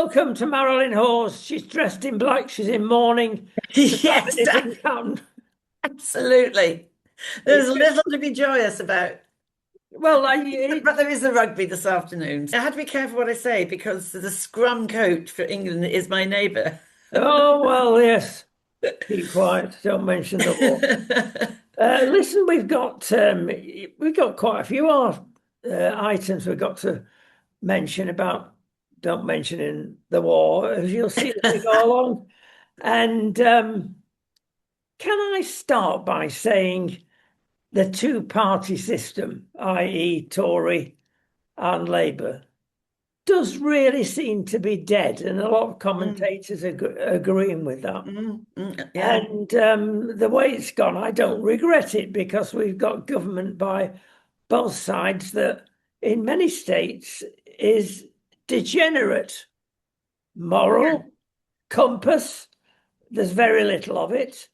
welcome to Marilyn Hawes. She's dressed in black. She's in mourning. The Yes, family in town. absolutely. There's little to be joyous about. Well, But there is the rugby this afternoon. I have to be careful what I say because the scrum coach for England is my neighbour. oh well, yes. Keep quiet. Don't mention the war. Listen, we've got quite a few items we've got to mention about. Don't mention in the war, as you'll see as we go along. And can I start by saying the two-party system, i.e., Tory and Labour, does really seem to be dead, and a lot of commentators are agreeing with that. Yeah. And the way it's gone, I don't regret it because we've got government by both sides that, in many states, is degenerate, moral, compass. There's very little of it.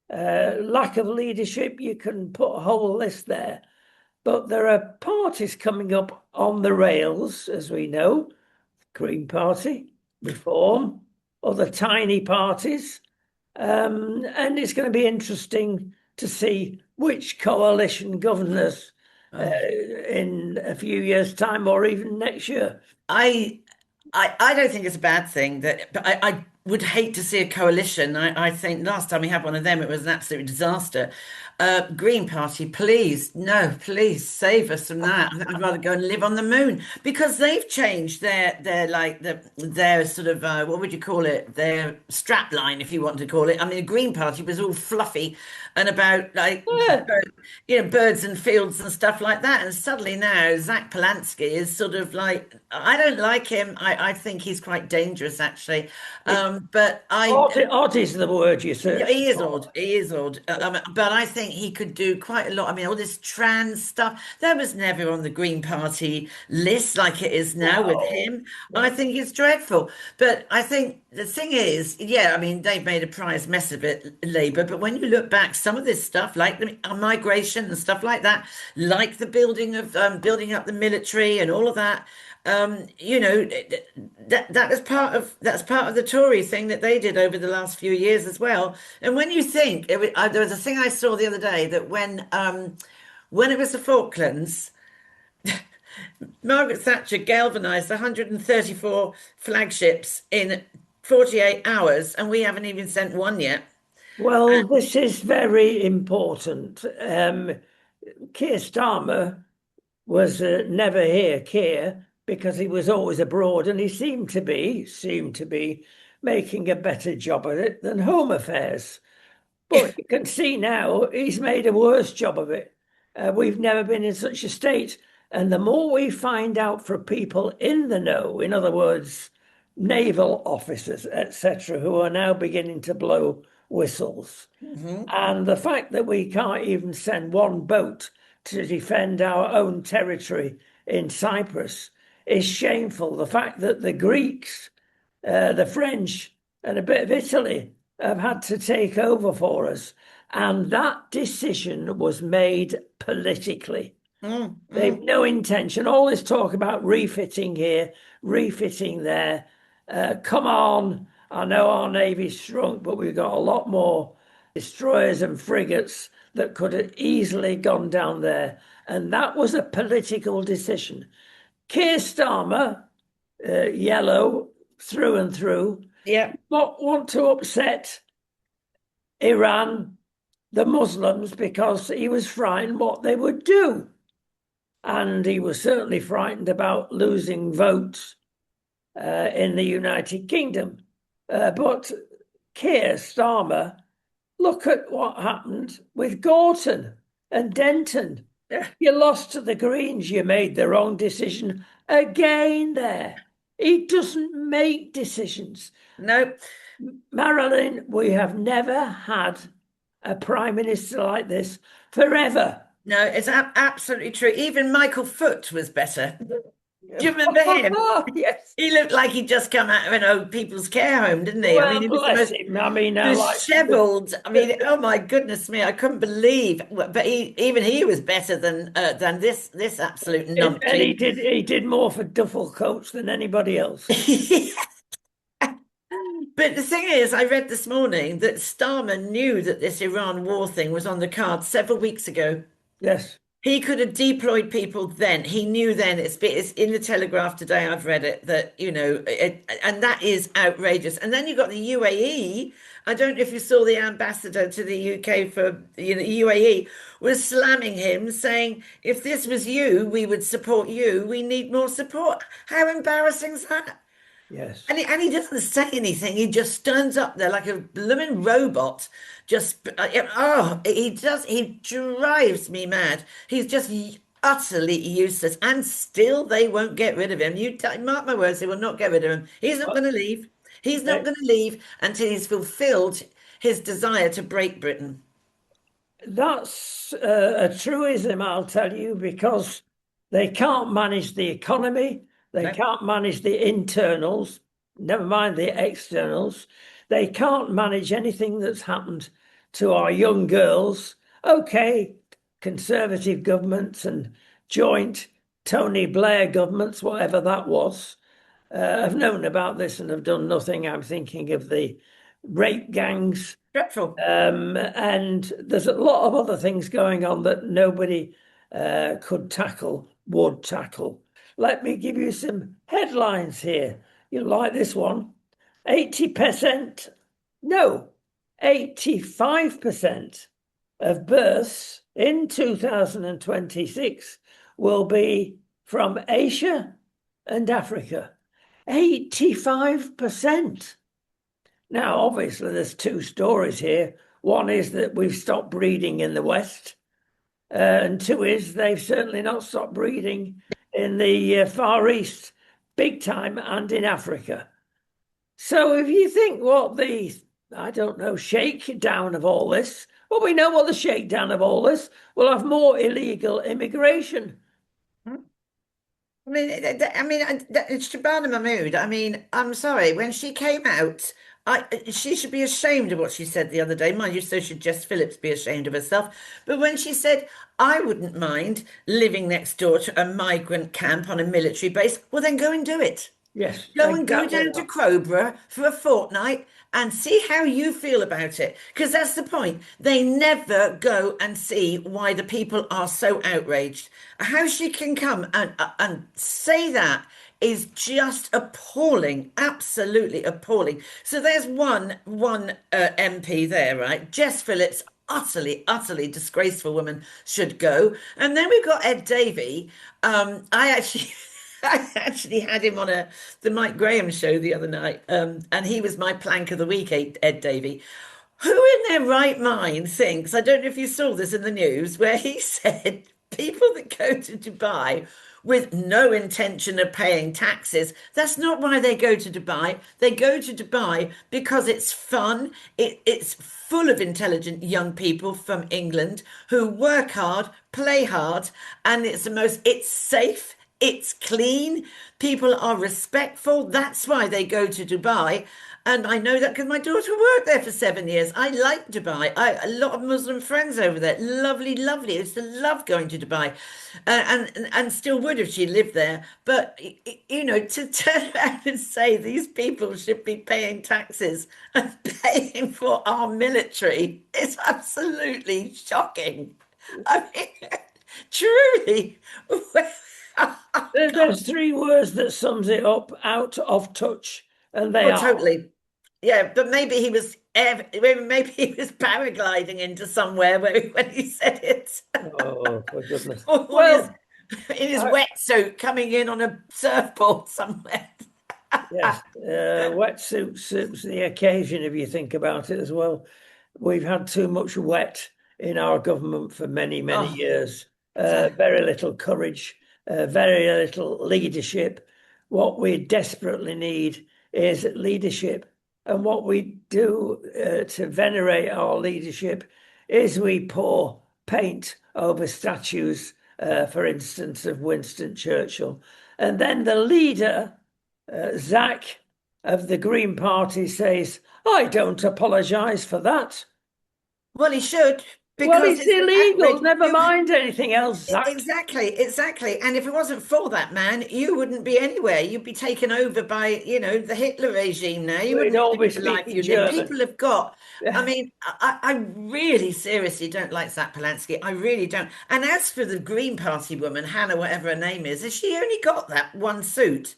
Lack of leadership, you can put a whole list there. But there are parties coming up on the rails, as we know, Green Party, Reform, other tiny parties. And it's going to be interesting to see which coalition governs in a few years' time or even next year. I I don't think it's a bad thing that, but I would hate to see a coalition. I think last time we had one of them, it was an absolute disaster. Green Party, please, no, please save us from that. I'd rather go and live on the moon because they've changed their sort of what would you call it? Their strap line, if you want to call it. I mean, the Green Party was all fluffy and about Yeah. birds and fields and stuff like that. And suddenly now Zach Polansky is sort of like, I don't like him. I think he's quite dangerous actually. But I Odd is the word you Yeah, search he is for. odd. He is odd. But I think he could do quite a lot. I mean, all this trans stuff, that was never on the Green Party list like it is now with No, him. I no. think it's dreadful. But I think the thing is, yeah, I mean, they've made a prize mess of it, Labour. But when you look back, some of this stuff, like the migration and stuff like that, like the building up the military and all of that, that's part of the Tory thing that they did over the last few years as well. And when you think there was a thing I saw the other day that when it was the Falklands, Margaret Thatcher galvanised 134 flagships in 48 hours, and we haven't even sent one yet. Well, this is very important. Keir Starmer was never here, Keir, because he was always abroad, and he seemed to be making a better job of it than Home Affairs. But you can see now he's made a worse job of it. We've never been in such a state. And the more we find out from people in the know, in other words, naval officers, etc., who are now beginning to blow whistles, Mhm. and the fact that we can't even send one boat to defend our own territory in Cyprus is shameful. The fact that the Greeks, the French, and a bit of Italy have had to take over for us. And that decision was made politically. Mm, They've mm. no intention. All this talk about refitting here, refitting there. Come on. I know our Navy's shrunk, but we've got a lot more destroyers and frigates that could have easily gone down there. And that was a political decision. Keir Starmer, yellow through and through, Yeah. not want to upset Iran, the Muslims, because he was frightened what they would do. And he was certainly frightened about losing votes in the United Kingdom. But Keir Starmer, look at what happened with Gorton and Denton. You lost to the Greens, you made the wrong decision again there. He doesn't make decisions. No. Marilyn, we have never had a prime minister like this forever. No, it's absolutely true. Even Michael Foot was better. Do you remember him? Yes. He looked like he'd just come out of an old people's care home, didn't he? I mean, Well, he was the bless most him. I mean, I like. disheveled. I mean, oh my goodness me, I couldn't believe. But even he was better than this absolute And he numpty. did he did more for duffel coats than anybody else. But the thing is, I read this morning that Starmer knew that this Iran war thing was on the cards several weeks ago. Yes. He could have deployed people then. He knew then. It's in the Telegraph today. I've read it that, and that is outrageous. And then you've got the UAE. I don't know if you saw the ambassador to the UK for, UAE was slamming him, saying, if this was you, we would support you. We need more support. How embarrassing is that? Yes. And he doesn't say anything. He just stands up there like a blooming robot. Just he drives me mad. He's just utterly useless, and still they won't get rid of him. Mark my words, they will not get rid of him. He's not going to leave. He's not going to leave until he's fulfilled his desire to break Britain. That's a truism, I'll tell you, because they can't manage the economy. They No. can't manage the internals, never mind the externals. They can't manage anything that's happened to our young girls. Okay, Conservative governments and joint Tony Blair governments, whatever that was, have known about this and have done nothing. I'm thinking of the rape gangs. Dreadful. And there's a lot of other things going on that nobody would tackle. Let me give you some headlines here. You'll like this one. 80%, no, 85% of births in 2026 will be from Asia and Africa. 85%. Now, obviously, there's two stories here. One is that we've stopped breeding in the West, and two is they've certainly not stopped breeding in the Far East, big time, and in Africa. So if you think what I don't know, shakedown of all this, well, we know what the shakedown of all this, we'll have more illegal immigration. I mean, it's Shabana Mahmood. I mean, I'm sorry, when she came out, she should be ashamed of what she said the other day. Mind you, so should Jess Phillips be ashamed of herself. But when she said, I wouldn't mind living next door to a migrant camp on a military base, well, then go and do it. Yes. Go down to Crowborough for a fortnight and see how you feel about it. Because that's the point. They never go and see why the people are so outraged. How she can come and say that is just appalling, absolutely appalling. So there's one MP there, right? Jess Phillips, utterly disgraceful woman, should go. And then we've got Ed Davey. I actually had him on the Mike Graham show the other night, and he was my plank of the week, Ed Davey. Who in their right mind thinks, I don't know if you saw this in the news, where he said people that go to Dubai with no intention of paying taxes, that's not why they go to Dubai. They go to Dubai because it's fun. It's full of intelligent young people from England who work hard, play hard, and it's safe. It's clean. People are respectful. That's why they go to Dubai. And I know that because my daughter worked there for 7 years. I like Dubai. A lot of Muslim friends over there. Lovely. I used to love going to Dubai, and still would if she lived there. But to turn around and say these people should be paying taxes and paying for our military is absolutely shocking. I mean, truly. There's three words that sums it up: out of touch, and they are totally. Yeah, but maybe he was paragliding into somewhere when he said it. Oh, for goodness! Well, in his wetsuit, coming in on a surfboard somewhere. Yes, wetsuit suits the occasion if you think about it as well. We've had too much wet in our government for many years. Very little courage. Very little leadership. What we desperately need is leadership. And what we do to venerate our leadership is we pour paint over statues, for instance, of Winston Churchill. And then the leader, Zach of the Green Party, says, I don't apologise for that. Well, he should. Well, because it's it's an illegal. outrage. Never mind anything else, Zach. Exactly. And if it wasn't for that man, you wouldn't be anywhere. You'd be taken over by, the Hitler regime now. You We'd wouldn't all live be the life speaking you live. German. People have got, I mean, I really seriously don't like Zach Polanski. I really don't. And as for the Green Party woman, Hannah, whatever her name is, has she only got that one suit?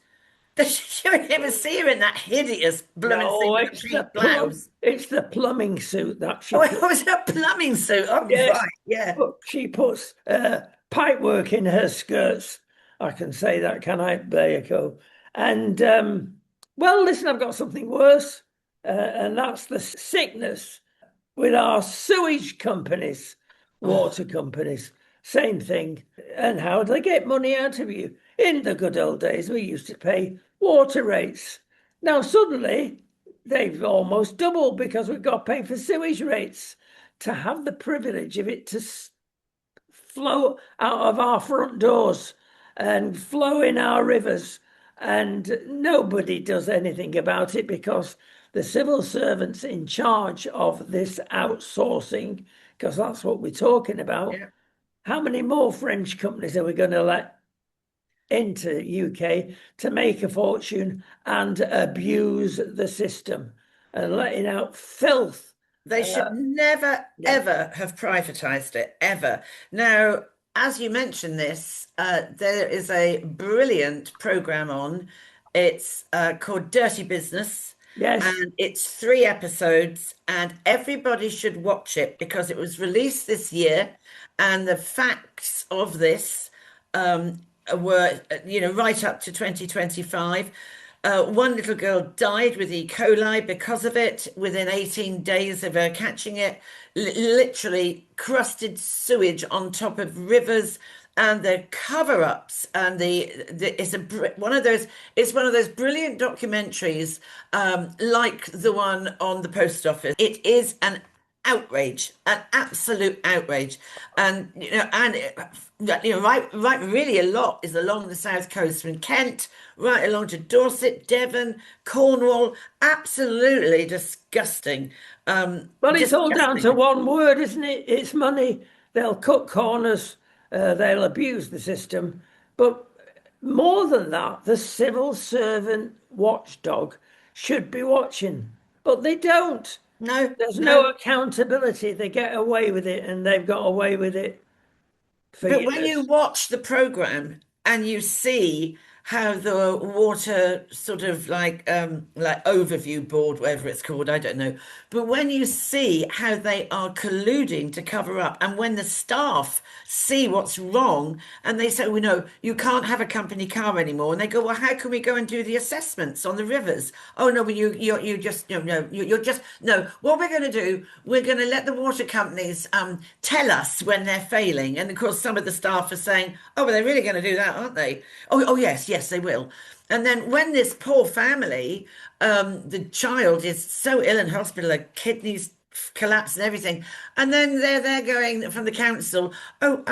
Does you ever see her in that hideous blooming thing No, with a pink blouse? it's the plumbing suit that she Oh, it put. was a plumbing suit. Oh, Yes, right. Yeah. but she puts pipe work in her skirts. I can say that, can I? There you go. And well, listen, I've got something worse, and that's the sickness with our sewage companies, Oh, water companies. Same thing. And how do they get money out of you? In the good old days, we used to pay water rates. Now, suddenly, they've almost doubled because we've got to pay for sewage rates to have the privilege of it to flow out of our front doors and flow in our rivers. And nobody does anything about it because the civil servants in charge of this outsourcing, because that's what we're talking about. yeah. How many more French companies are we going to let into UK to make a fortune and abuse the system and letting out filth? They should never, Yeah. ever have privatized it, ever. Now, as you mentioned this, there is a brilliant program on. It's called Dirty Business, Yes. and it's 3 episodes, and everybody should watch it because it was released this year, and the facts of this were, right up to 2025. One little girl died with E. coli because of it within 18 days of her catching it. Literally crusted sewage on top of rivers and the cover-ups and it's one of those brilliant documentaries like the one on the post office. It is an outrage, an absolute outrage, and right, really a lot is along the south coast from Kent right along to Dorset, Devon, Cornwall. Absolutely disgusting. Well, it's all down to Disgusting. one word, isn't it? It's money. They'll cut corners, they'll abuse the system. But more than that, the civil servant watchdog should be watching, but they don't. No, There's no. no accountability. They get away with it, and they've got away with it for But when you years. watch the program and you see how the water sort of like overview board, whatever it's called, I don't know. But when you see how they are colluding to cover up, and when the staff see what's wrong, and they say, "We know you can't have a company car anymore," and they go, "Well, how can we go and do the assessments on the rivers?" "Oh no, but you just you're just no. What we're going to do, we're going to let the water companies tell us when they're failing." And of course, some of the staff are saying, "Oh, well, they're really going to do that, aren't they?" Oh, yes, they will. And then when this poor family, the child is so ill in hospital, her kidneys collapse and everything, and then they're going from the council, "Oh,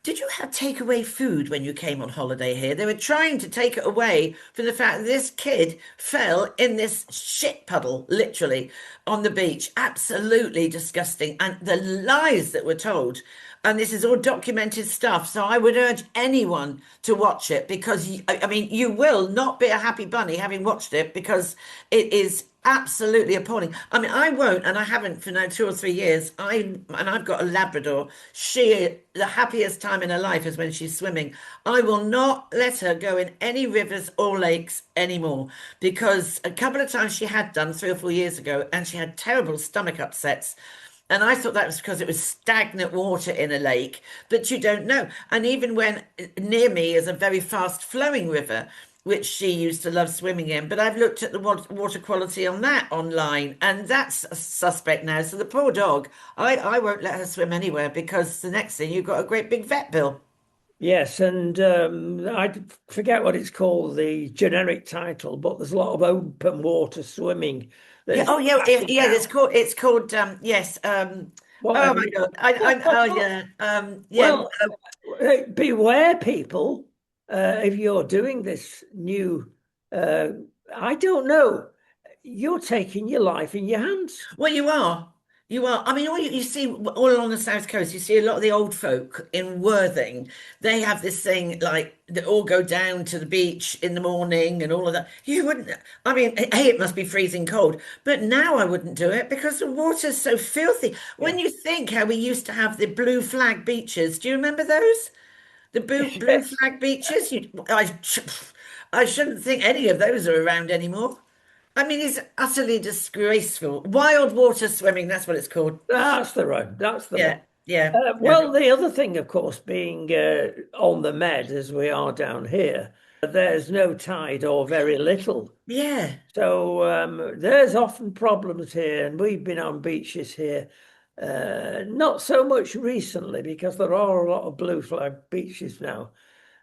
did you have takeaway food when you came on holiday here?" They were trying to take it away from the fact that this kid fell in this shit puddle, literally, on the beach. Absolutely disgusting. And the lies that were told. And this is all documented stuff. So I would urge anyone to watch it because, I mean, you will not be a happy bunny having watched it because it is absolutely appalling. I mean, I won't, and I haven't for now 2 or 3 years. I've got a Labrador. The happiest time in her life is when she's swimming. I will not let her go in any rivers or lakes anymore because a couple of times she had done 3 or 4 years ago, and she had terrible stomach upsets. And I thought that was because it was stagnant water in a lake, but you don't know. And even when near me is a very fast flowing river, which she used to love swimming in, but I've looked at the water quality on that online, and that's a suspect now. So the poor dog, I won't let her swim anywhere because the next thing you've got a great big vet bill. Yes, and I forget what it's called, the generic title, but there's a lot of open water swimming that Yeah. is Oh, yeah. cracking Yeah. down. It's called. Yes. Oh Whatever. my God. I. Oh yeah. Yeah. Well, beware, people, if you're doing this new, I don't know, you're taking your life in your hands. Well, you are. You are. I mean, you see all along the south coast, you see a lot of the old folk in Worthing. They have this thing like they all go down to the beach in the morning and all of that. You wouldn't. I mean, hey, it must be freezing cold, but now I wouldn't do it because the water's so filthy. Yeah. When you think how we used to have the blue flag beaches, do you remember those? The blue Yes. flag beaches? I shouldn't think any of those are around anymore. I mean, it's utterly disgraceful. Wild water swimming, that's what it's called. That's the one. That's the one. Yeah, yeah, yeah, Well, the other thing, of course, being on the Med as we are down here, there's no tide or very little. yeah. So there's often problems here, and we've been on beaches here. Not so much recently because there are a lot of blue flag beaches now,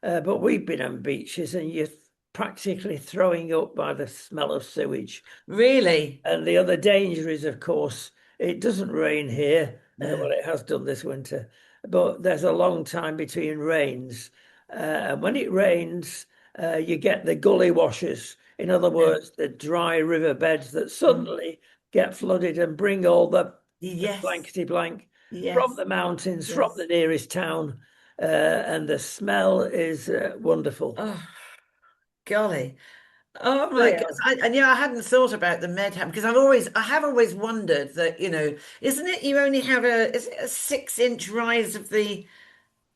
but we've been on beaches and you're practically throwing up by the smell of sewage. Really? And the other danger is, of course, it doesn't rain here. No. Well, it has done this winter, but there's a long time between rains. And when it rains, you get the gully washes. In other Yeah. words, the dry riverbeds that Mm. suddenly get flooded and bring all the Yes, blankety blank from yes, the mountains, from yes. the nearest town. And the smell is wonderful. Oh, golly. Oh my They gosh. are. And yeah, I hadn't thought about the Medham because I have always wondered that, isn't it you only have is it a 6 inch rise of the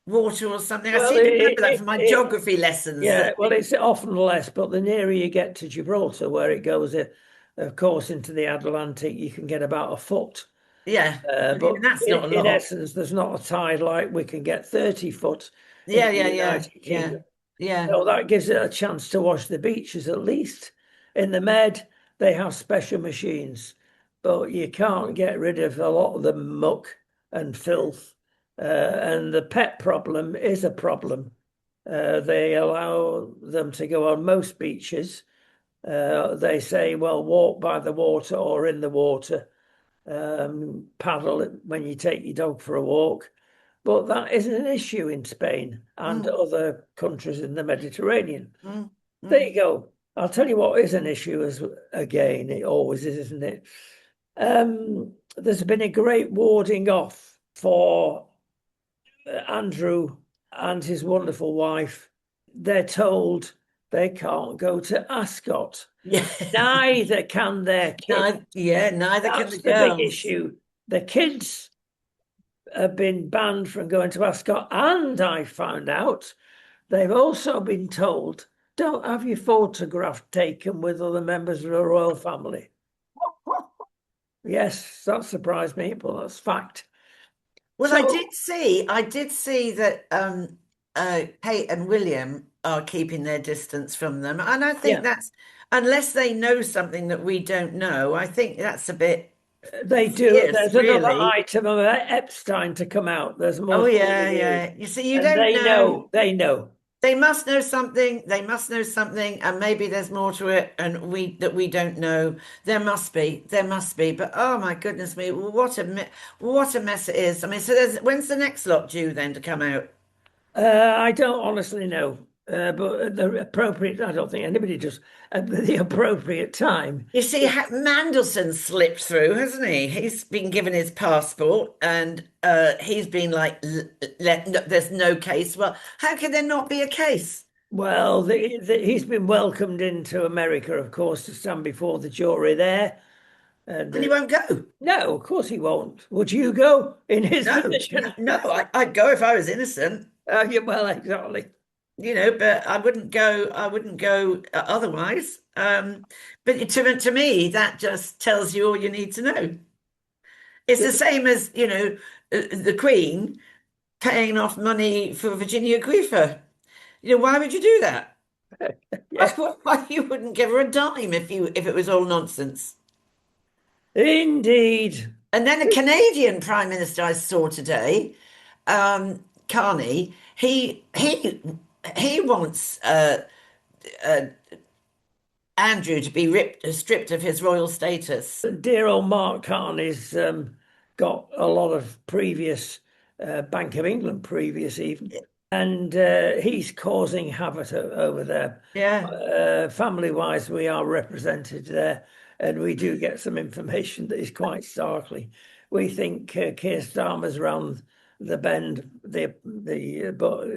water or something? I Well, seem to remember that from my geography lessons yeah, that, well, it's often less, but the nearer you get to Gibraltar, where it goes, of course, into the Atlantic, you can get about a foot. yeah, but But even that's not a in lot. essence, there's not a tide like we can get 30 foot in Yeah, the yeah, yeah, United yeah, Kingdom. yeah. So that gives it a chance to wash the beaches at least. In the Med, they have special machines, but you can't get rid of a lot of the muck and filth. And the pet problem is a problem. They allow them to go on most beaches. They say, well, walk by the water or in the water, paddle it when you take your dog for a walk. But that isn't an issue in Spain and Mm, other countries in the Mediterranean. mm, There mm. you go. I'll tell you what is an issue as again, it always is, isn't it? There's been a great warding off for Andrew and his wonderful wife. They're told they can't go to Ascot. Yeah. Neither can their kids. Neither can the That's the big girls. issue. The kids have been banned from going to Ascot, and I found out they've also been told don't have your photograph taken with other members of the royal family. Yes, that surprised me, but that's fact. Well, So, I did see that Kate and William are keeping their distance from them. And I think yeah, that's, unless they know something that we don't know, I think that's a bit they do. fierce, There's another really. item of Epstein to come out. There's more Oh, coming yeah, in news. yeah. You see, you And don't they know. know, they know. They must know something. They must know something, and maybe there's more to it, and we don't know. There must be. There must be. But oh my goodness me, what a mess it is. I mean, so when's the next lot due then to come out? I don't honestly know, but at the appropriate, I don't think anybody does, at the appropriate time. You see, Mandelson slipped through, hasn't he? He's been given his passport, and he's been like, no, "There's no case." Well, how can there not be a case? Well, he's been welcomed into America, of course, to stand before the jury there. And And he won't go. no, of course he won't. Would you go in his No, no, position? no. I'd go if I was innocent. Yeah, well, exactly. But I wouldn't go. I wouldn't go otherwise. But to me, that just tells you all you need to know. It's the same as the Queen paying off money for Virginia Giuffre. Why would you do that? Yeah, Why you wouldn't give her a dime if it was all nonsense? indeed. And then a Canadian Prime Minister I saw today, Carney, he wants uh, Andrew to be stripped of his royal status. Dear old Mark Carney's got a lot of previous Bank of England previous even, and he's causing havoc over there. Yeah. Family-wise, we are represented there, and we do get some information that is quite startling. we think Keir Starmer's round the bend. But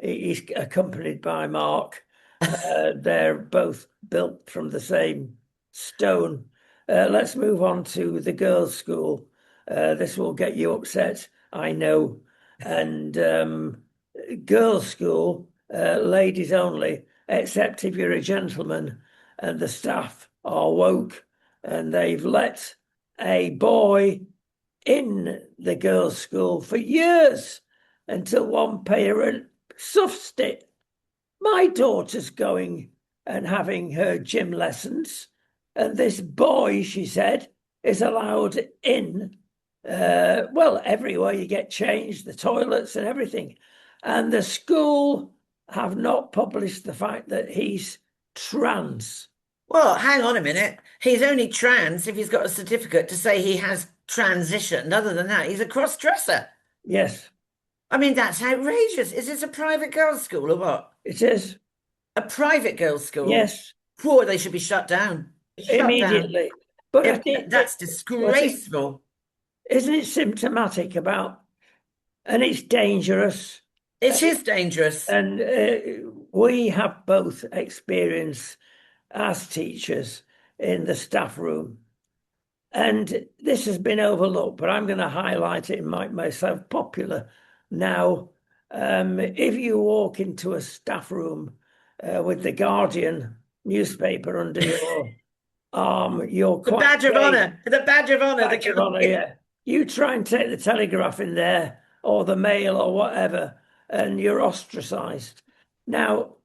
he's accompanied by Mark. They're both built from the same stone. Let's move on to the girls' school. This will get you upset, I know. And girls' school, ladies only, except if you're a gentleman and the staff are woke and they've let a boy in the girls' school for years until one parent sussed it. My daughter's going and having her gym lessons, and this boy, she said, is allowed in. Well, everywhere you get changed, the toilets and everything. And the school have not published the fact that he's trans. Well, hang on a minute. He's only trans if he's got a certificate to say he has transitioned. Other than that, he's a cross-dresser. Yes, I mean, that's outrageous. Is this a private girls' school or what? it is. A private girls' school? Yes, Poor, they should be shut down. Shut down. immediately. But I think That's disgraceful. isn't it symptomatic about, and it's dangerous. It is dangerous. And we have both experience as teachers in the staff room. And this has been overlooked, but I'm going to highlight it and make myself popular now. If you walk into a staff room with the Guardian newspaper under your arm, you're The quite badge of brave. honor. The badge of honor. Badge of honor, yeah. You try and take the Telegraph in there or the Mail or whatever, and you're ostracized. Now,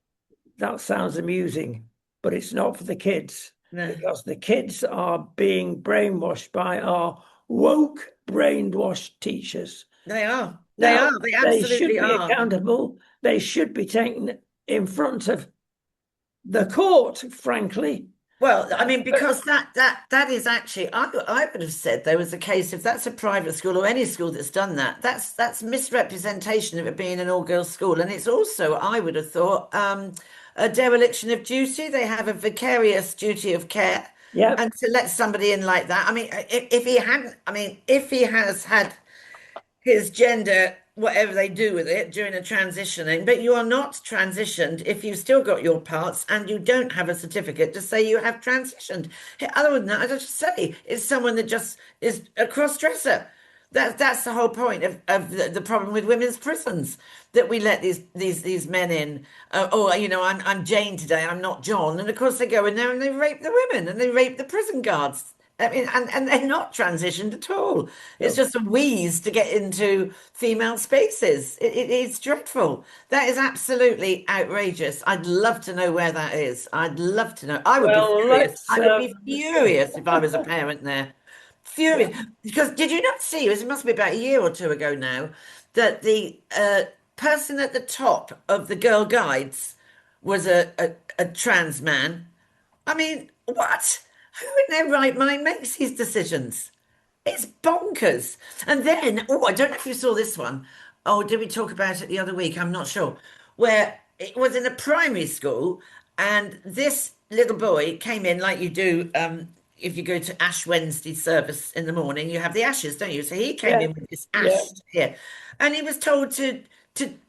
that sounds amusing, but it's not for the kids. No. Because the kids are being brainwashed by our woke, brainwashed teachers. They are. They Now, are. They They should absolutely be are. accountable. They should be taken in front of the court, frankly. Well, I mean, because that is actually, I would have said there was a case if that's a private school or any school that's done that, that's misrepresentation of it being an all-girls school, and it's also, I would have thought, a dereliction of duty. They have a vicarious duty of care, Yeah. and to let somebody in like that. I mean, if he hadn't, I mean, if he has had his gender, whatever they do with it during a transitioning, but you are not transitioned if you've still got your parts and you don't have a certificate to say you have transitioned. Other than that, I just say it's someone that just is a cross-dresser. That's the whole point of the problem with women's prisons, that we let these men in. I'm Jane today, I'm not John, and of course they go in there and they rape the women and they rape the prison guards. I mean, and they're not transitioned at all. It's just a wheeze to get into female spaces. It's dreadful. That is absolutely outrageous. I'd love to know where that is. I'd love to know. I would Well, be furious. let's, I would be furious if I was a parent there. Furious. Because did you not see, it must be about a year or two ago now, that the person at the top of the Girl Guides was a trans man? I mean, what? Who in their right mind makes these decisions? It's bonkers. And then, oh, I don't know if you saw this one. Oh, did we talk about it the other week? I'm not sure. Where it was in a primary school, and this little boy came in like you do. If you go to Ash Wednesday service in the morning, you have the ashes, don't you? So he came in with this ash here, and he was told to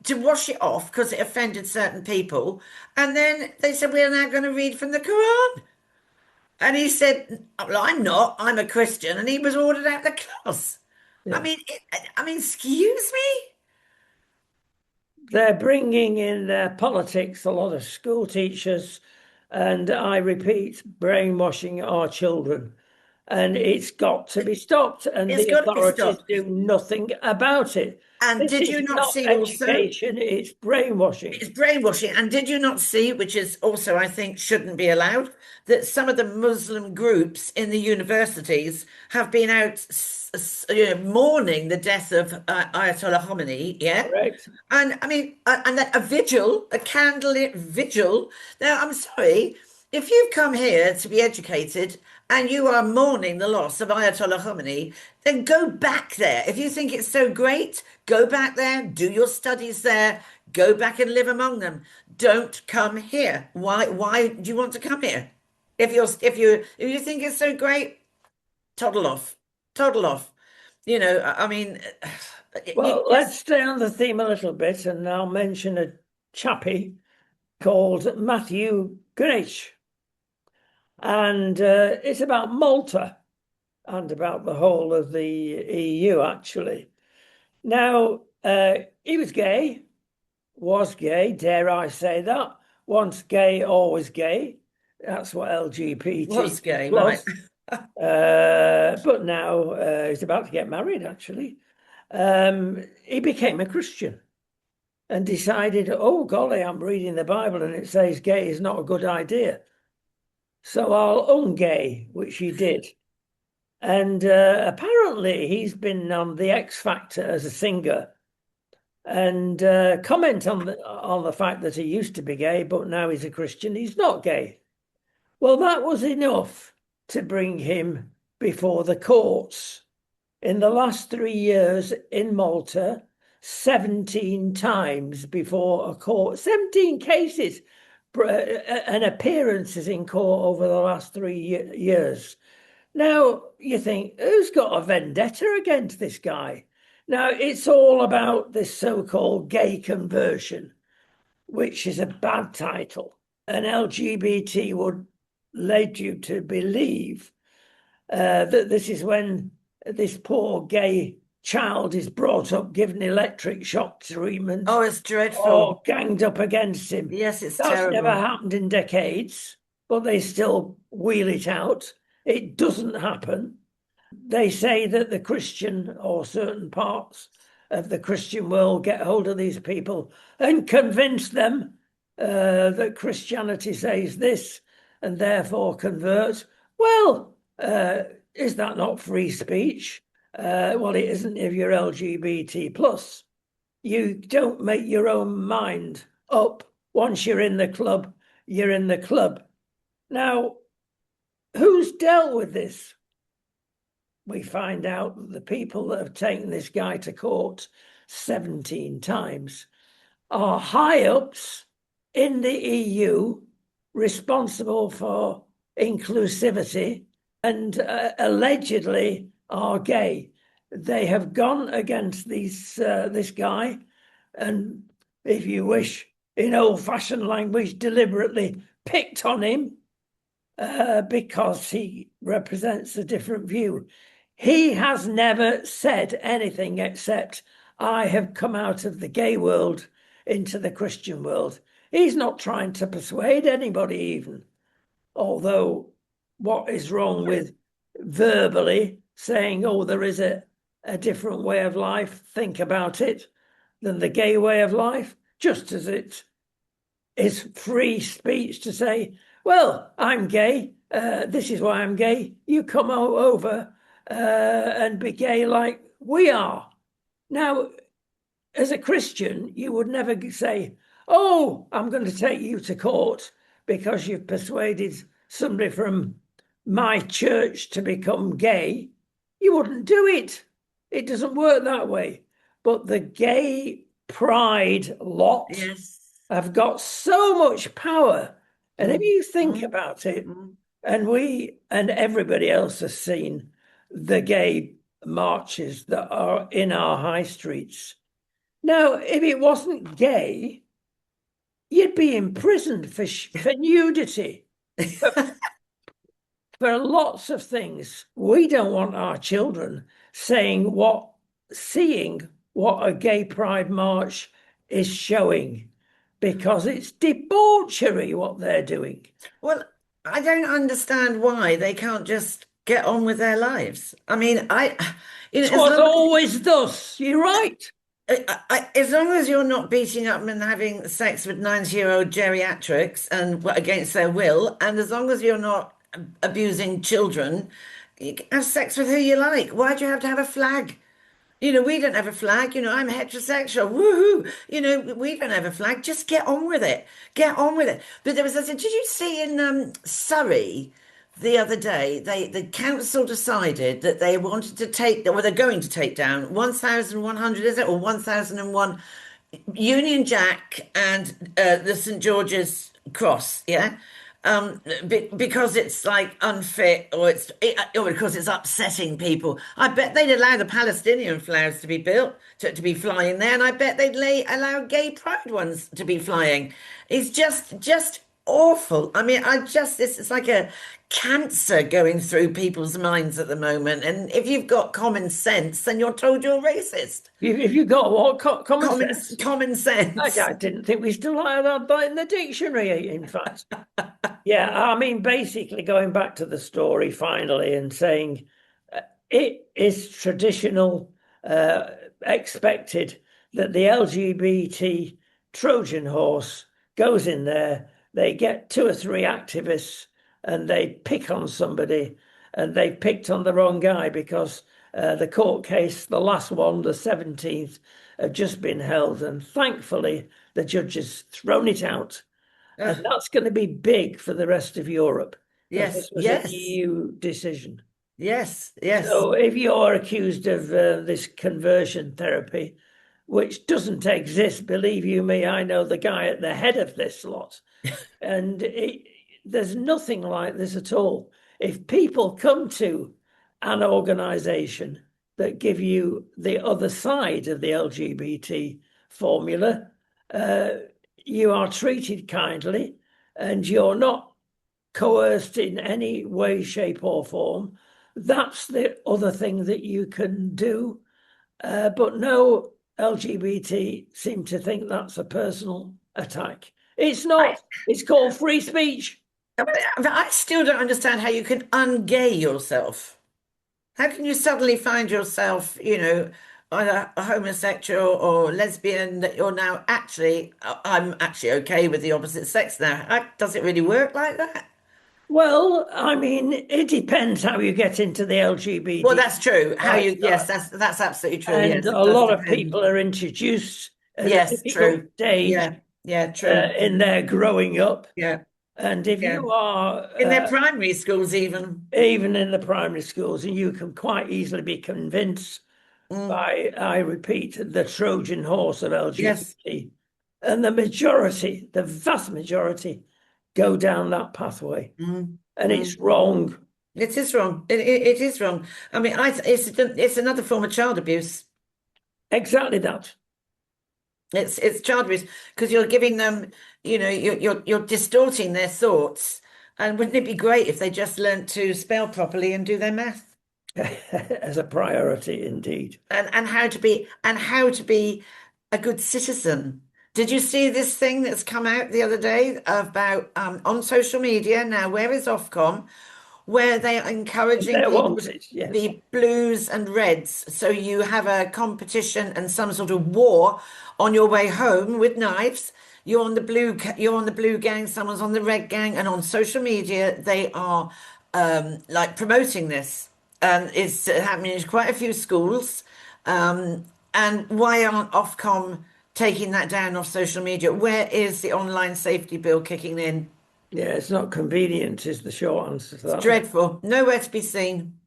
wash it off because it offended certain people. And then they said, we're now going to read from the Quran. And he said, well, I'm not, I'm a Christian. And he was ordered out of the class. Yeah. I mean, excuse me? They're bringing in their politics a lot of school teachers, and I repeat, brainwashing our children. And it's got to be stopped, and It's the got to be authorities stopped. do nothing about it. And This did you is not see also? education, it's brainwashing. It's brainwashing. And did you not see, which is also, I think, shouldn't be allowed, that some of the Muslim groups in the universities have been out mourning the death of Ayatollah Khomeini, yeah? Correct. And I mean, and that a vigil, a candlelit vigil. Now, I'm sorry, if you've come here to be educated and you are mourning the loss of Ayatollah Khomeini, then go back there. If you think it's so great, go back there, do your studies there, go back and live among them. Don't come here. Why do you want to come here? If you think it's so great, toddle off. Toddle off. I mean, you Well, let's just, stay on the theme a little bit, and I'll mention a chappie called Matthew Grech, and it's about Malta and about the whole of the EU, actually. Now, he was gay, dare I say that? Once gay, always gay. That's what was LGBT gay, right? plus. But now he's about to get married, actually. He became a Christian and decided, oh, golly, I'm reading the Bible and it says gay is not a good idea. So I'll ungay, which he did. And apparently he's been on The X Factor as a singer and comment on the fact that he used to be gay, but now he's a Christian. He's not gay. Well, that was enough to bring him before the courts. In the last 3 years in Malta, 17 times before a court, 17 cases and appearances in court over the last 3 years. Now, you think, who's got a vendetta against this guy? Now, it's all about this so-called gay conversion, which is a bad title. An LGBT would lead you to believe that this is when this poor gay child is brought up, given electric shock treatment, Oh, it's dreadful. or ganged up against him. Yes, it's That's terrible. never happened in decades, but they still wheel it out. It doesn't happen. They say that the Christian or certain parts of the Christian world get hold of these people and convince them that Christianity says this and therefore convert. Well, is that not free speech? Well, it isn't if you're LGBT plus. You don't make your own mind up. Once you're in the club, you're in the club. Now, who's dealt with this? We find out that the people that have taken this guy to court 17 times are high ups in the EU responsible for inclusivity and allegedly are gay. They have gone against this guy and, if you wish, in old-fashioned language, deliberately picked on him because he represents a different view. He has never said anything except, I have come out of the gay world into the Christian world. He's not trying to persuade anybody even. Although what is wrong with verbally saying, oh, there is a different way of life, think about it, than the gay way of life, just as it is free speech to say, well, I'm gay, this is why I'm gay, you come over and be gay like we are. Now, as a Christian, you would never say, oh, I'm going to take you to court because you've persuaded somebody from my church to become gay. You wouldn't do it. It doesn't work that way. But the gay pride lot Yes. have got so much power. And if you think about it, and we and everybody else has seen the gay marches that are in our high streets. Now, if it wasn't gay, you'd be imprisoned for nudity, for lots of things. We don't want our children seeing what a gay pride march is showing, because it's debauchery what they're doing. Well, I don't understand why they can't just get on with their lives. I mean, It was always thus. You're right. As long as you're not beating up and having sex with 90-year-old geriatrics and against their will, and as long as you're not abusing children, you can have sex with who you like. Why do you have to have a flag? We don't have a flag. I'm heterosexual. Woohoo! We don't have a flag. Just get on with it. Get on with it. But did you see in Surrey the other day, the council decided that they wanted to they're going to take down 1,100, is it, or 1,001 Union Jack and the St. George's Cross, yeah? because it's like unfit or because it's upsetting people. I bet they'd allow the Palestinian flags to be built to be flying there, and I bet allow gay pride ones to be flying. It's just awful. I mean, this is like a cancer going through people's minds at the moment. And if you've got common sense, then you're told you're racist. If you got what common Common sense? common sense. I didn't think we still had that in the dictionary, in fact. Yeah, I mean, basically going back to the story finally and saying it is traditional, expected that the LGBT Trojan horse goes in there, they get two or three activists and they pick on somebody, and they picked on the wrong guy because the court case, the last one, the 17th, had just been held, and thankfully the judge has thrown it out. And that's going to be big for the rest of Europe. Yes, this was yes. an EU decision. Yes, yes. So if you're accused of this conversion therapy, which doesn't exist, believe you me, I know the guy at the head of this lot. And there's nothing like this at all. If people come to an organization that give you the other side of the LGBT formula, you are treated kindly and you're not coerced in any way, shape, or form. That's the other thing that you can do. But no, LGBT seem to think that's a personal attack. It's not. It's called free speech. But I still don't understand how you can ungay yourself. How can you suddenly find yourself, either a homosexual or lesbian, that you're now I'm actually okay with the opposite sex now? Does it really work like that? Well, I mean, it depends how you get into the LGBT. Well, that's true. Yes, that's absolutely true. And yes, a lot of people are introduced at a difficult true. stage Yeah, true. in their growing up. Yeah. And if you are in their primary schools, even in the primary schools, and you can quite easily be convinced by, I repeat, the Trojan horse of LGBT. Yes. And the vast majority, go down that pathway. And it's wrong. It is wrong. It is wrong. I mean, it's another form of child abuse. Exactly that. It's child abuse because you're giving them, you're distorting their thoughts. And wouldn't it be great if they just learnt to spell properly and do their math? As a priority, indeed. And how to be a good citizen. Did you see this thing that's come out the other day about on social media now? Where is Ofcom? Where they are encouraging people to be blues and reds. So you have a competition and some sort of war on your way home with knives. You're on the blue gang, someone's on the red gang, and on social media they are like promoting this. It's happening in quite a few schools. And why aren't Ofcom taking that down off social media? Where is the online safety bill kicking in? Yeah, it's not convenient, is the short answer to that. It's dreadful. Nowhere to be seen.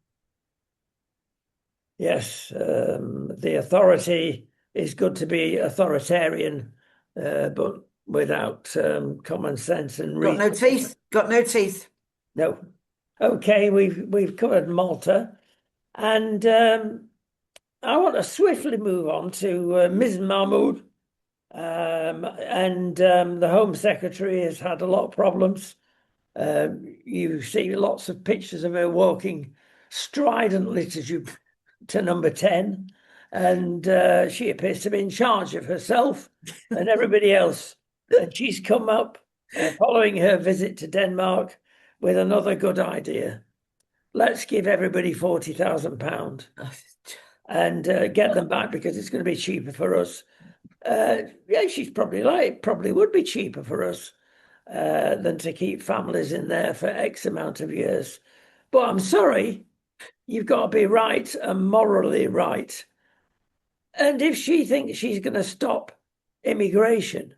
Yes, the authority is good to be authoritarian, but without common sense and reason. Got no teeth. Got no teeth. No. Okay, we've covered Malta, and I want to swiftly move on to Ms. Mahmood. The Home Secretary has had a lot of problems. You see lots of pictures of her walking stridently to number 10, and she appears to be in charge of herself and everybody else. And she's come up following her visit to Denmark with another good idea. Let's give everybody £40,000 and get them back because it's going to be cheaper for us. Yeah, she's probably right. Probably would be cheaper for us than to keep families in there for X amount of years. But I'm sorry, you've got to be right and morally right. And if she thinks she's going to stop immigration,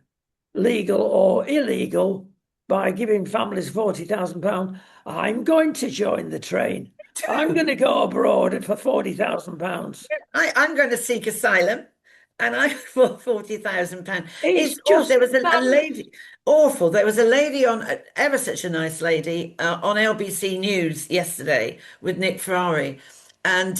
legal or illegal, by giving families £40,000, I'm going to join the train. I'm going to go abroad for £40,000. I'm going to seek asylum. And I for £40,000. It's It's awful. just There was a man. lady, awful. There was a lady on, ever such a nice lady, on LBC News yesterday with Nick Ferrari. And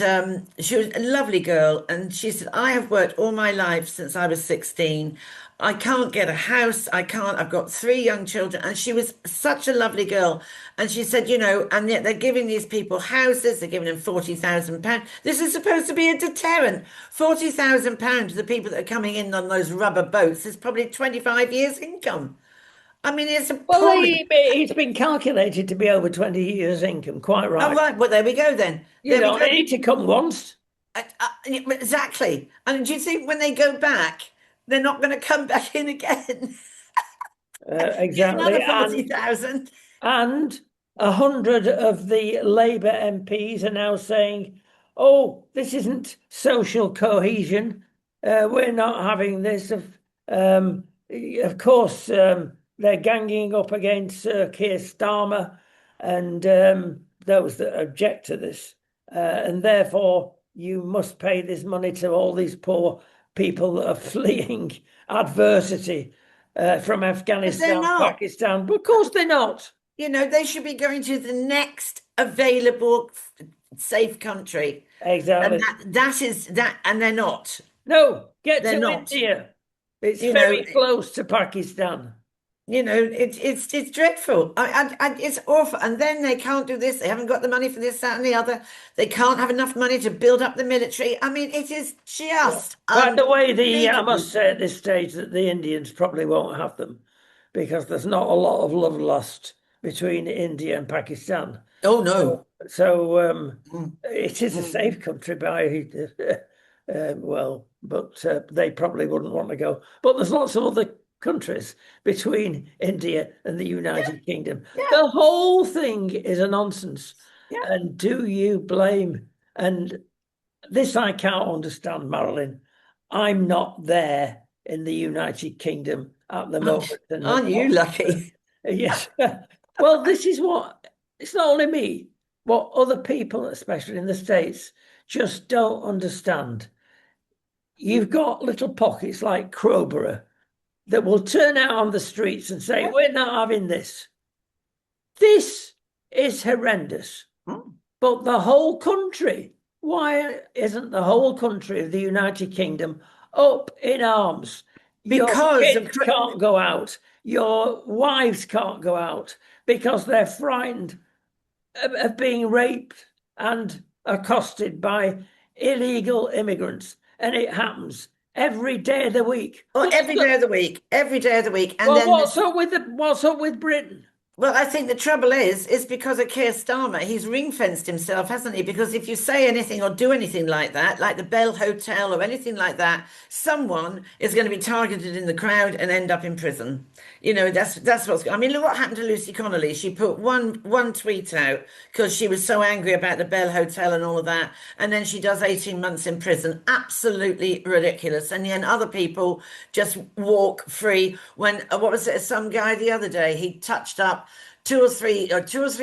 she was a lovely girl. And she said, I have worked all my life since I was 16. I can't get a house. I can't. I've got three young children. And she was such a lovely girl. And she said, and yet they're giving these people houses, they're giving them £40,000. This is supposed to be a deterrent. £40,000 to the people that are coming in on those rubber boats is probably 25 years' income. I mean, it's Well, appalling. it's been calculated to be over 20 years' income, quite Oh, right. right. Well, there we go then. You There we know, go. they need to come once. Yeah, exactly. And do you think when they go back, they're not going to come back in again? Get Exactly. another 40,000. And 100 of the Labour MPs are now saying, oh, this isn't social cohesion. We're not having this. Of course, they're ganging up against Keir Starmer and those that object to this. And therefore, you must pay this money to all these poor people that are fleeing adversity from But they're Afghanistan, not. Pakistan. But of course, they're not. They should be going to the next available safe country. And Exactly. that is that, and they're not. No, get They're to not. India. It's You know, very close to Pakistan. it's dreadful. It's awful. And then they can't do this. They haven't got the money for this, that, and the other. They can't have enough money to build up the military. I mean, it is Yeah. just By the way, I unthinkable. must say at this stage that the Indians probably won't have them because there's not a lot of love lost between India and Pakistan. Oh no. So Mm, it is a mm. safe country by well, but they probably wouldn't want to go. But there's lots of other countries between India and the Yeah, United Kingdom. yeah, The whole thing is a nonsense. yeah. And do you blame? And this I can't understand, Marilyn. I'm not there in the United Kingdom at the moment. Aren't you lucky? Yes. Well, this is what it's not only me, what other people, especially in the States, just don't understand. You've got little pockets like Crowborough that will turn out on the streets and say, Yeah. we're not having this. This is horrendous. Mm. But the whole country, why isn't the whole country of the United Kingdom up in arms? Your Because of kids can't go out, your wives can't go out because they're frightened of being raped and accosted by illegal immigrants. And it happens every day of the week. every day of the week, every day of the week, and Well, then what's up with Britain? well, I think the trouble is because of Keir Starmer, he's ring-fenced himself, hasn't he? Because if you say anything or do anything like that, like the Bell Hotel or anything like that, someone is going to be targeted in the crowd and end up in prison. That's what's. I mean, look what happened to Lucy Connolly. She put one tweet out because she was so angry about the Bell Hotel and all of that, and then she does 18 months in prison. Absolutely ridiculous. And then other people just walk free. When what was it? Some guy the other day he touched up two or three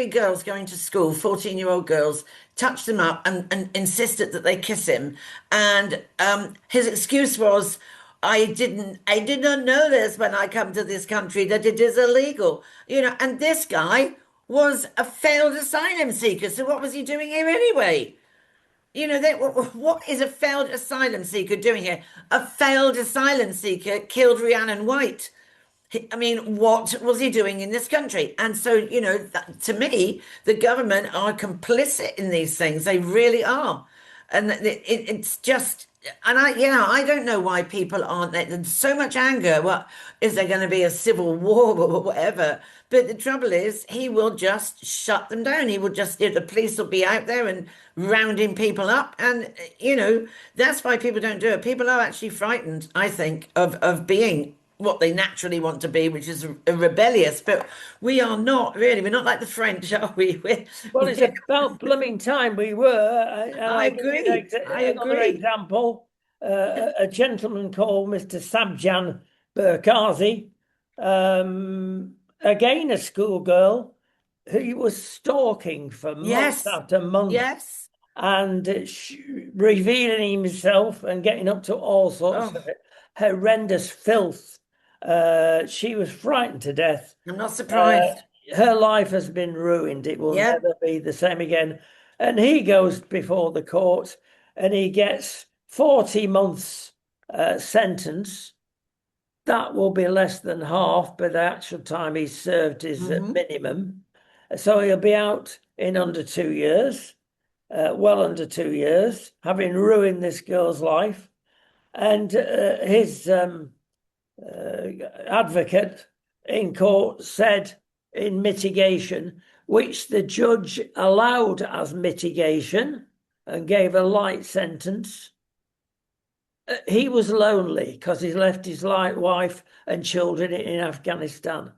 girls going to school, 14-year-old girls, touched them up and insisted that they kiss him. And his excuse was, I did not know this when I come to this country that it is illegal. And this guy was a failed asylum seeker. So what was he doing here anyway? What is a failed asylum seeker doing here? A failed asylum seeker killed Rhiannon White. I mean, what was he doing in this country? And so, to me, the government are complicit in these things. They really are. And it's just, and I don't know why people aren't there. There's so much anger. What is there going to be a civil war or whatever? But the trouble is, he will just shut them down. He will just, the police will be out there and rounding people up. And, that's why people don't do it. People are actually frightened, I think, of being what they naturally want to be, which is rebellious. But we are not really. We're not like the French, are we? Well, it's about blooming time we were. I I'll give you agree. I another agree. example. A gentleman called Mr. Sabjan Berkazi, again a schoolgirl who he was stalking for months Yes. after months. Yes. and revealing himself and getting up to all sorts of Oh, horrendous filth. She was frightened to death. I'm not Uh, surprised. her life has been ruined. It will Yeah. never be the same again. And he goes before the court and he gets 40 months sentence. That will be less than half, but the actual time he's served is Hmm. minimum. So he'll be out in under 2 years, well under 2 years, having ruined this girl's life. And his advocate in court said in mitigation, which the judge allowed as mitigation and gave a light sentence. He was lonely because he's left his wife and children in Afghanistan.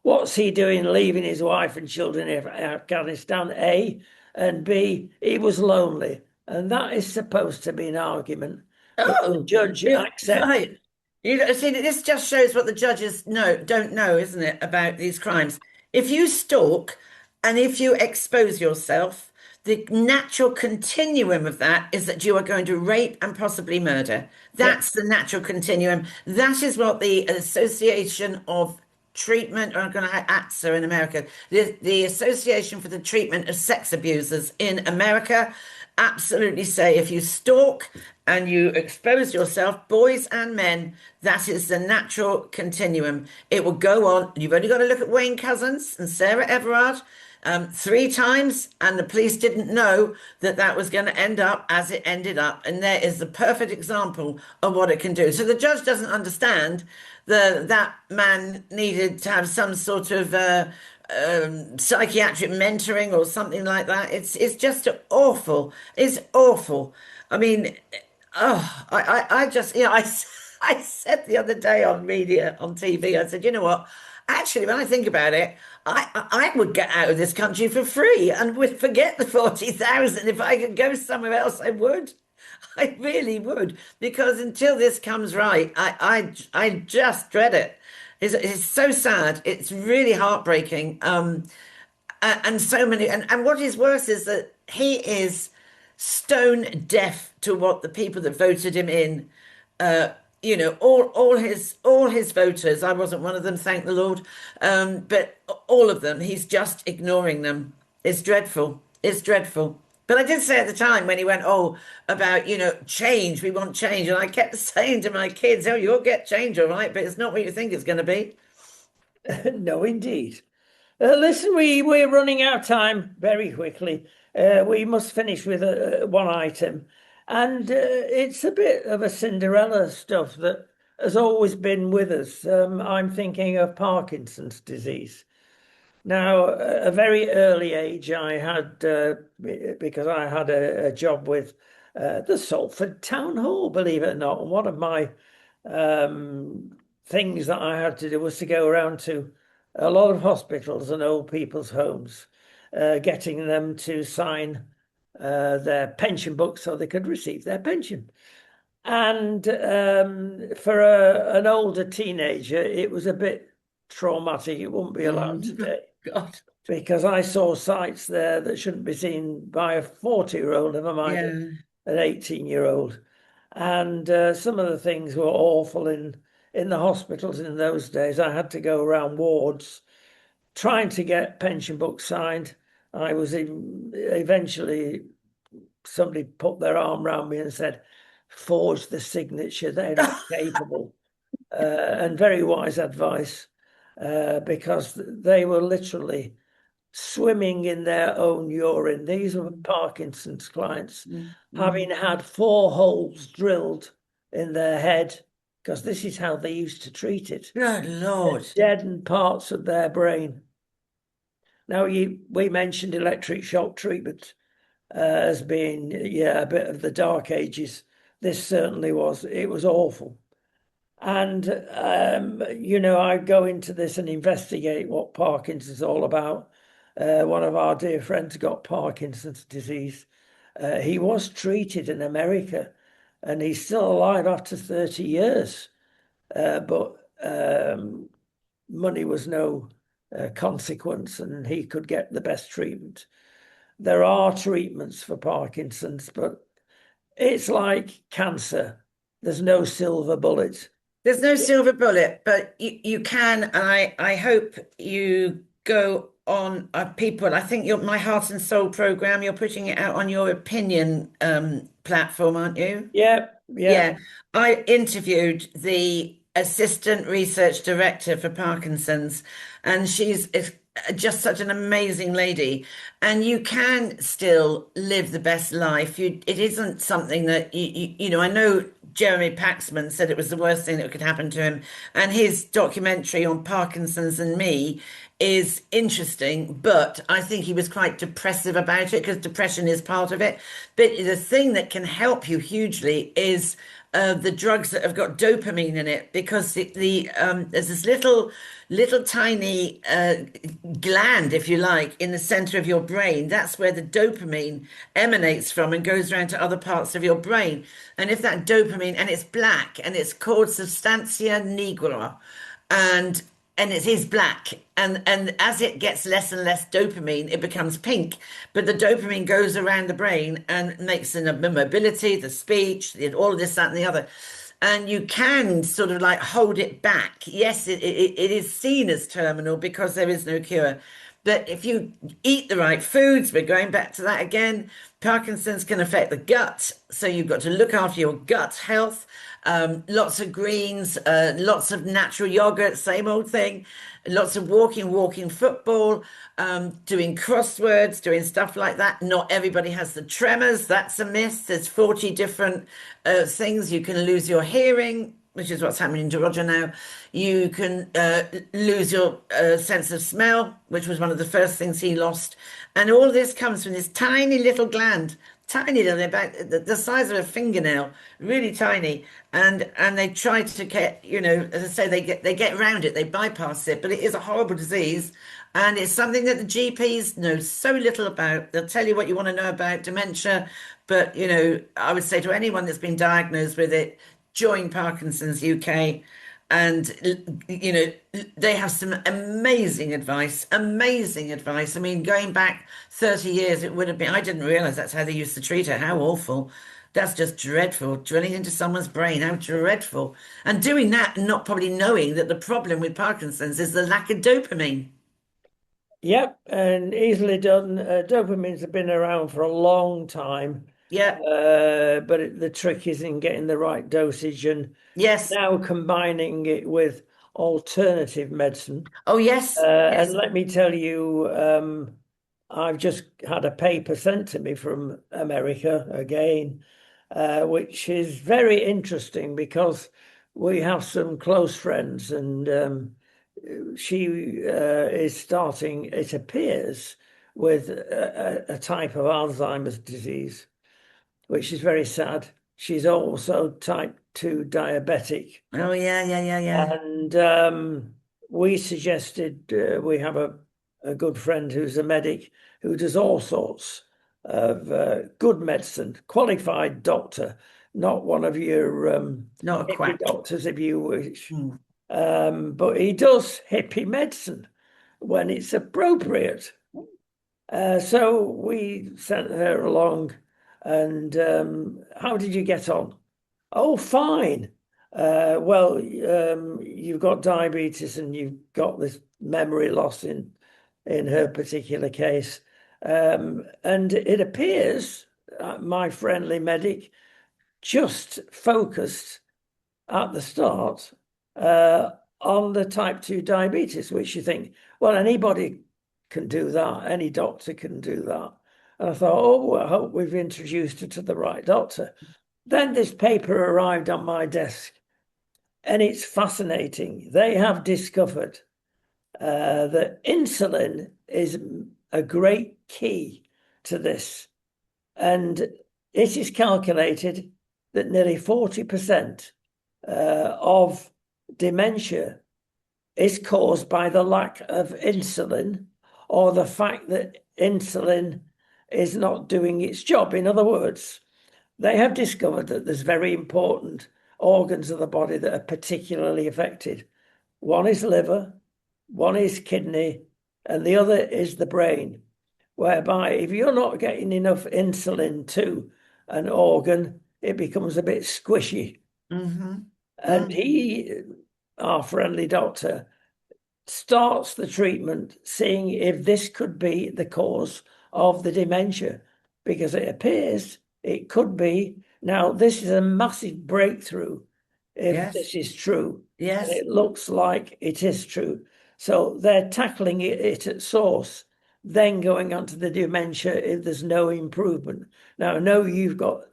What's he doing leaving his wife and children in Afghanistan? A. And B, he was lonely. And that is supposed to be an argument. But the Oh, judge yeah, accepted. right. You know, see, this just shows what the judges don't know, isn't it, about these crimes? If you stalk and if you expose yourself, the natural continuum of that is that you are going to rape and possibly murder. Yeah, That's the natural continuum. That is what the Association of Treatment, or I'm going to ATSA in America, the Association for the Treatment of Sex Abusers in America, absolutely say if you stalk and you expose yourself, boys and men, that is the natural continuum. It will go on. You've only got to look at Wayne Couzens and Sarah Everard 3 times, and the police didn't know that that was going to end up as it ended up. And there is the perfect example of what it can do. So the judge doesn't understand that man needed to have some sort of psychiatric mentoring or something like that. It's just awful. It's awful. I mean, oh, I just, I said the other day on media, on TV, I said, you know what? Actually, when I think about it, I would get out of this country for free and would forget the 40,000. If I could go somewhere else, I would. I really would. Because until this comes right, I just dread it. It's so sad. It's really heartbreaking. And so many, and what is worse is that he is stone deaf to what the people that voted him in, all his voters. I wasn't one of them, thank the Lord, but all of them, he's just ignoring them. It's dreadful. It's dreadful. But I did say at the time when he went, oh, about, change, we want change. And I kept saying to my kids, oh, you'll get change, all right, but it's not what you think it's going to be. no, indeed. Listen, we're running out of time very quickly. We must finish with one item, and it's a bit of a Cinderella stuff that has always been with us. I'm thinking of Parkinson's disease. Now, at a very early age, I had because I had a job with the Salford Town Hall, believe it or not. And one of my things that I had to do was to go around to a lot of hospitals and old people's homes, getting them to sign their pension book so they could receive their pension. And for an older teenager, it was a bit traumatic. It wouldn't be allowed Mm. today God, because I saw sights there that shouldn't be seen by a 40-year-old, never mind yeah. an 18-year-old. And some of the things were awful in the hospitals in those days. I had to go around wards trying to get pension books signed. I was eventually somebody put their arm around me and said, "Forge the signature. They're not capable." And very wise advice because they were literally swimming in their own urine. These were Parkinson's clients, having had 4 holes drilled in their head, because this is how they used to treat it. Good Lord. Deadened parts of their brain. Now, we mentioned electric shock treatment as being, a bit of the dark ages. This certainly was. It was awful. And, I go into this and investigate what Parkinson's is all about. One of our dear friends got Parkinson's disease. He was treated in America and he's still alive after 30 years. But money was no consequence and he could get the best treatment. there are treatments for Parkinson's, but it's like cancer. There's no silver bullet. There's no silver bullet, but you can, and I hope you go on people. I think your My Heart and Soul program, you're putting it out on your opinion platform, aren't you? Yeah, yeah, Yeah, I interviewed the assistant research director for Parkinson's, and she's just such an amazing lady. And you can still live the best life. It isn't something that I know Jeremy Paxman said it was the worst thing that could happen to him, and his documentary on Parkinson's and me is interesting, but I think he was quite depressive about it because depression is part of it. But the thing that can help you hugely is the drugs that have got dopamine in it, because there's this little tiny gland, if you like, in the center of your brain. That's where the dopamine emanates from and goes around to other parts of your brain. And if that dopamine, and it's black, and it's called substantia nigra, and it is black, and as it gets less and less dopamine, it becomes pink. But the dopamine goes around the brain and makes the mobility, the speech, all of this, that, and the other. And you can sort of like hold it back. Yes, it is seen as terminal because there is no cure. But if you eat the right foods, we're going back to that again. Parkinson's can affect the gut, so you've got to look after your gut health. Lots of greens, lots of natural yogurt, same old thing. Lots of walking football, doing crosswords, doing stuff like that. Not everybody has the tremors. That's a myth. There's 40 different things. You can lose your hearing, which is what's happening to Roger now. You can lose your sense of smell, which was one of the first things he lost. And all this comes from this tiny little gland, tiny little, about the size of a fingernail, really tiny. And they try to get, as I say, they get around it, they bypass it, but it is a horrible disease. And it's something that the GPs know so little about. They'll tell you what you want to know about dementia, but I would say to anyone that's been diagnosed with it, join Parkinson's UK, and they have some amazing advice. Amazing advice. I mean, going back 30 years, it would have been. I didn't realize that's how they used to treat her. How awful! That's just dreadful. Drilling into someone's brain. How dreadful! And doing that, and not probably knowing that the problem with Parkinson's is the lack of dopamine. yep, and easily done. Dopamines have been around for a long time, Yeah. but the trick is in getting the right dosage and Yes. now combining it with alternative medicine. Oh, yes. And Yes. let me tell you, I've just had a paper sent to me from America again, which is very interesting because we have some close friends, and she is starting, it appears, with a type of Alzheimer's disease, which is very sad. She's also type 2 diabetic. Oh, yeah. Yeah. Yeah. Yeah. And we suggested we have a good friend who's a medic who does all sorts of good medicine, qualified doctor, not one of your Not a hippie quack. doctors, if you wish. Mm. But he does hippie medicine when it's appropriate. So we sent her along, and how did you get on? Oh, fine. Well, you've got diabetes and you've got this memory loss in her particular case. And it appears my friendly medic just focused at the start on the type 2 diabetes, which you think, well, anybody can do that. Any doctor can do that. And I thought, oh, I hope we've introduced her to the right doctor. Then this paper arrived on my desk, and it's fascinating. They have discovered that insulin is a great key to this. And it is calculated that nearly 40% of dementia is caused by the lack of insulin, or the fact that insulin is not doing its job. In other words, they have discovered that there's very important organs of the body that are particularly affected. One is liver, one is kidney, and the other is the brain. whereby if you're not getting enough insulin to an organ, it becomes a bit squishy. Mm-hmm. And he, our friendly doctor, starts the treatment seeing if this could be the cause of the dementia, because it appears it could be. Now, this is a massive breakthrough if Yes. this is true. Yes. And it looks like it is true. So they're tackling it at source, then going on to the dementia if there's no improvement. Now, I know you've got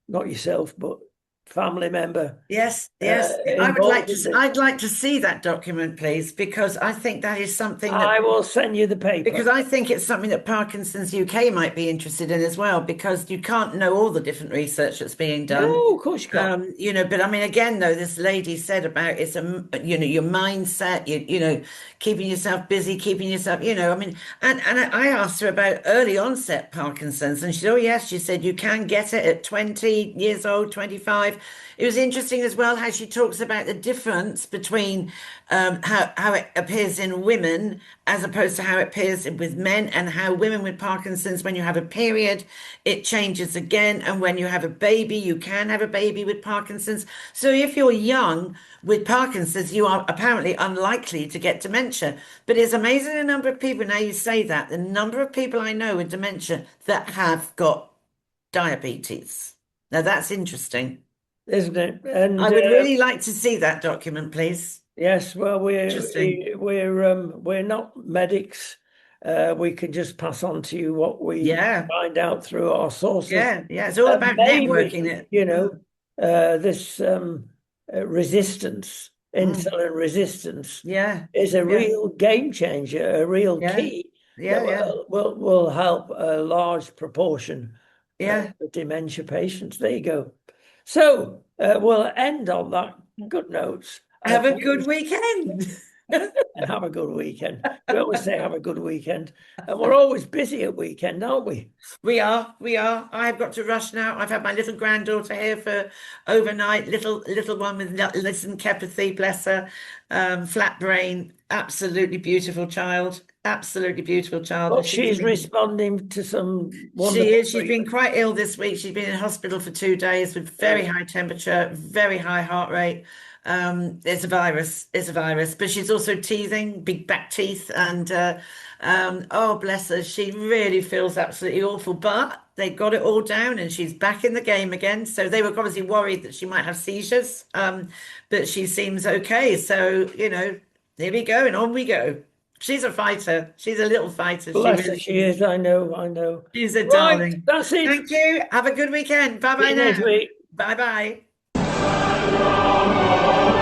not yourself, but family member Yes, yes. I would like involved to. in this. I'd like to see that document, please, because I think that is something that. I will send you the paper. Because I think it's something that Parkinson's UK might be interested in as well, because you can't know all the different research that's being done. No, of course you can't. But I mean, again, though, this lady said about it's your mindset, keeping yourself busy, keeping yourself, I mean, and I asked her about early onset Parkinson's, and she said, oh yes, she said you can get it at 20 years old, 25. It was interesting as well how she talks about the difference between how it appears in women as opposed to how it appears with men, and how women with Parkinson's, when you have a period, it changes again. And when you have a baby, you can have a baby with Parkinson's. So if you're young with Parkinson's, you are apparently unlikely to get dementia. But it's amazing the number of people, now you say that, the number of people I know with dementia that have got diabetes. Now that's interesting. Isn't it? And I would really like to see that document, please. yes, well, Interesting. we're not medics. We can just pass on to you what we Yeah. find out through our sources. Yeah, it's all And about maybe, networking it. this resistance, insulin resistance, Yeah, is a yeah, real game changer, a real yeah, key yeah, that yeah, will help a large proportion yeah. of dementia patients. There you go. So we'll end on that good notes. Have a good weekend. And have a good weekend. We always say have a good weekend, and we're always busy at weekend, aren't we? We are. I've got to rush now. I've had my little granddaughter here for overnight. Little one with lysencepathy, bless her. Flat brain. Absolutely beautiful child. Absolutely beautiful child. But And she's responding to some She wonderful is. She's been treatment. quite ill this week. She's been in hospital for 2 days with very high temperature, very high heart rate. It's a virus. It's a virus. But she's also teething, big back teeth, and oh bless her, she really feels absolutely awful. But they got it all down, and she's back in the game again. So they were obviously worried that she might have seizures, but she seems okay. So here we go, and on we go. She's a fighter. She's a little fighter. Bless her, really she is. I know. She's a Right, darling. that's it. Thank you. Have a good weekend. Bye See bye you next now. week. Bye bye.